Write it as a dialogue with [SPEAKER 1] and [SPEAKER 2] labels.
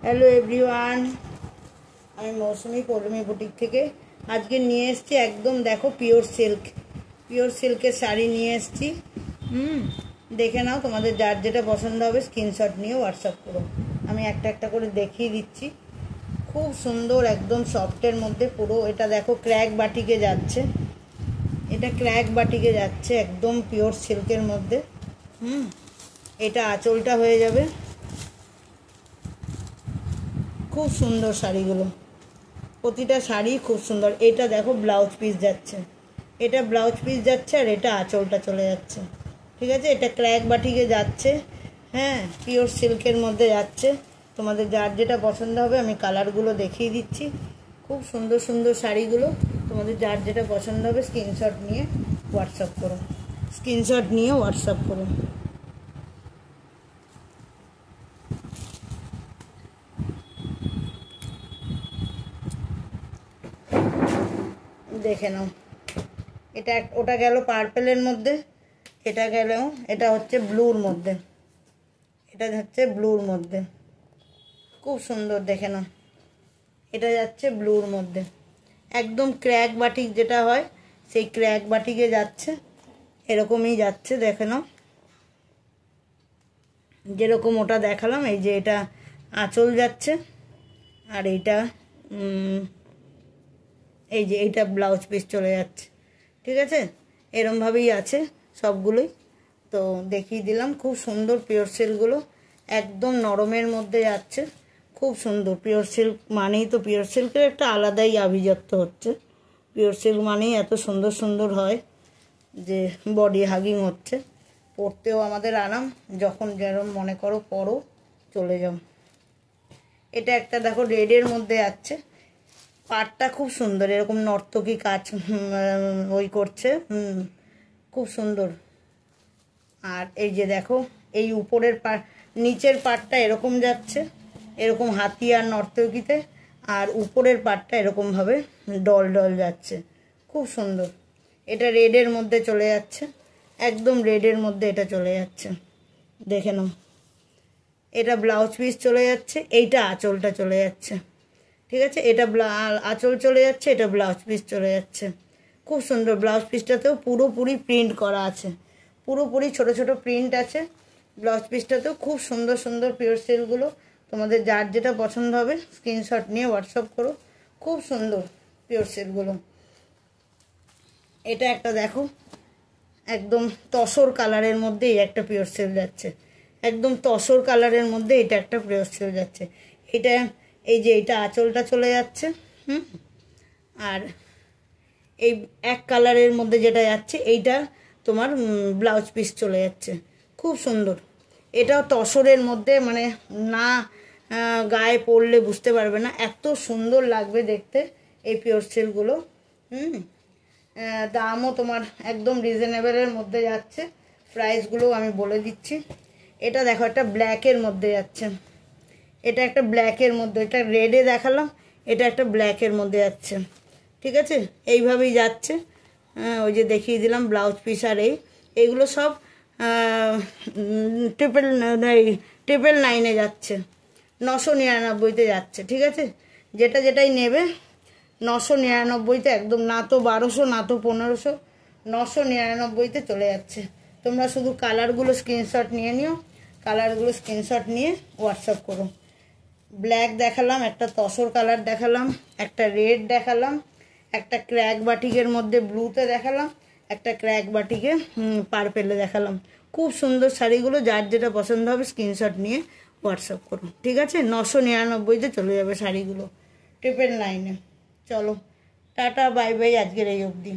[SPEAKER 1] Hello everyone, আমি মৌসুমি Poulami boutique থেকে আজকে নিয়ে এসেছি একদম দেখো পিওর সিল্কের শাড়ি নিয়ে এসেছি। দেখে নাও, তোমাদের যার যেটা পছন্দ হবে স্ক্রিনশট নিয়ে হোয়াটসঅ্যাপ করো। আমি একটা একটা করে দেখিয়ে দিচ্ছি। খুব সুন্দর, একদম সফটের মধ্যে পুরো। এটা দেখো ক্র্যাক বাটিকে যাচ্ছে, এটা ক্র্যাক বাটিকে যাচ্ছে একদম পিওর সিল্কের মধ্যে। এটা আঁচলটা হয়ে যাবে। খুব সুন্দর শাড়িগুলো, প্রতিটা শাড়ি খুব সুন্দর। এটা দেখো ব্লাউজ পিস যাচ্ছে, এটা ব্লাউজ পিস যাচ্ছে আর এটা আঁচলটা চলে যাচ্ছে। ঠিক আছে, এটা ক্র্যাক বাটিকে যাচ্ছে। হ্যাঁ, পিওর সিল্কের মধ্যে যাচ্ছে। তোমাদের যার যেটা পছন্দ হবে আমি কালারগুলো দেখিয়ে দিচ্ছি। খুব সুন্দর সুন্দর শাড়িগুলো, তোমাদের যার যেটা পছন্দ হবে স্ক্রিনশট নিয়ে হোয়াটসঅ্যাপ করো, স্ক্রিনশট নিয়ে হোয়াটসঅ্যাপ করো। দেখে নাও, এটা ওটা গেল পার্পেলের মধ্যে, এটা গেল, এটা হচ্ছে ব্লুর মধ্যে, এটা হচ্ছে ব্লুর মধ্যে। খুব সুন্দর, দেখে নাও, এটা যাচ্ছে ব্লুর মধ্যে। একদম ক্র্যাক বাটিক যেটা হয় সেই ক্র্যাক বাটিকে যাচ্ছে, এরকমই যাচ্ছে। দেখে নাও, যেরকম ওটা দেখালাম, এই যে এটা আঁচল যাচ্ছে আর এইটা এই যে এইটা ব্লাউজ পিস চলে যাচ্ছে। ঠিক আছে, এরমভাবেই আছে সবগুলোই। তো দেখিয়ে দিলাম। খুব সুন্দর পিওর সিল্কগুলো, একদম নরমের মধ্যে যাচ্ছে। খুব সুন্দর পিওর সিল্ক মানেই তো, পিওর সিল্কের একটা আলাদাই আভিজাত্য হচ্ছে। পিওর সিল্ক মানেই এত সুন্দর সুন্দর হয় যে বডি হাগিং হচ্ছে। পরতেও আমাদের আরাম, যখন যেরকম মনে করো পরো, চলে যাও। এটা একটা দেখো রেডের মধ্যে যাচ্ছে, পাটটা খুব সুন্দর, এরকম নর্তকী কাজ ওই করছে। খুব সুন্দর। আর এই যে দেখো, এই উপরের নিচের পাটটা এরকম যাচ্ছে, এরকম হাতি আর নর্তকীতে, আর উপরের পাটটা এরকমভাবে ডল ডল যাচ্ছে। খুব সুন্দর। এটা রেডের মধ্যে চলে যাচ্ছে, একদম রেডের মধ্যে এটা চলে যাচ্ছে। দেখে নাও, এটা ব্লাউজ পিস চলে যাচ্ছে, এইটা আঁচলটা চলে যাচ্ছে। ঠিক আছে, এটা আঁচল চলে যাচ্ছে, এটা ব্লাউজ পিস চলে যাচ্ছে। খুব সুন্দর। ব্লাউজ পিসটাতেও পুরোপুরি প্রিন্ট করা আছে, পুরোপুরি ছোট ছোট প্রিন্ট আছে ব্লাউজ পিসটাতেও। খুব সুন্দর সুন্দর পিওর সিল্কগুলো, তোমাদের যার যেটা পছন্দ হবে স্ক্রিনশট নিয়ে হোয়াটসঅ্যাপ করো। খুব সুন্দর পিওর সিল্কগুলো। এটা একটা দেখো, একদম তসর কালারের মধ্যে এই একটা পিওর সিল্ক যাচ্ছে, একদম তসর কালারের মধ্যে এটা একটা পিওর সিল্ক যাচ্ছে। এটা এই যে এইটা আঁচলটা চলে যাচ্ছে। আর এই এক কালারের মধ্যে যেটা যাচ্ছে এইটা তোমার ব্লাউজ পিস চলে যাচ্ছে। খুব সুন্দর। এটাও তসরের মধ্যে, মানে না গায়ে পরলে বুঝতে পারবে না, এত সুন্দর লাগবে দেখতে এই পিওর সিল্কগুলো। দামও তোমার একদম রিজনেবলের মধ্যে যাচ্ছে। প্রাইসগুলো আমি বলে দিচ্ছি। এটা দেখো, একটা ব্ল্যাকের মধ্যে যাচ্ছে, এটা একটা ব্ল্যাকের মধ্যে, এটা রেডে দেখালাম, এটা একটা ব্ল্যাকের মধ্যে যাচ্ছে। ঠিক আছে, এইভাবেই যাচ্ছে। ওই যে দেখিয়ে দিলাম ব্লাউজ পিস। আর এইগুলো সব 999 যাচ্ছে, 999-তে যাচ্ছে। ঠিক আছে, যেটাই নেবে 999-তে, একদম না তো 1200 না তো 1500, 999-তে চলে যাচ্ছে। তোমরা শুধু কালারগুলো স্ক্রিনশট নিয়ে নিও, কালারগুলো স্ক্রিনশট নিয়ে হোয়াটসঅ্যাপ করো। ব্ল্যাক দেখালাম, একটা তসর কালার দেখালাম, একটা রেড দেখালাম, একটা ক্র্যাক বাটিকের মধ্যে ব্লুতে দেখালাম, একটা ক্র্যাক বাটিকে পার্পেলে দেখালাম। খুব সুন্দর শাড়িগুলো, যার যেটা পছন্দ হবে স্ক্রিনশট নিয়ে হোয়াটসঅ্যাপ করো। ঠিক আছে, 999-তে চলে যাবে শাড়িগুলো 999-এ। চলো, টাটা বাই বাই, আজকের এই অবধি।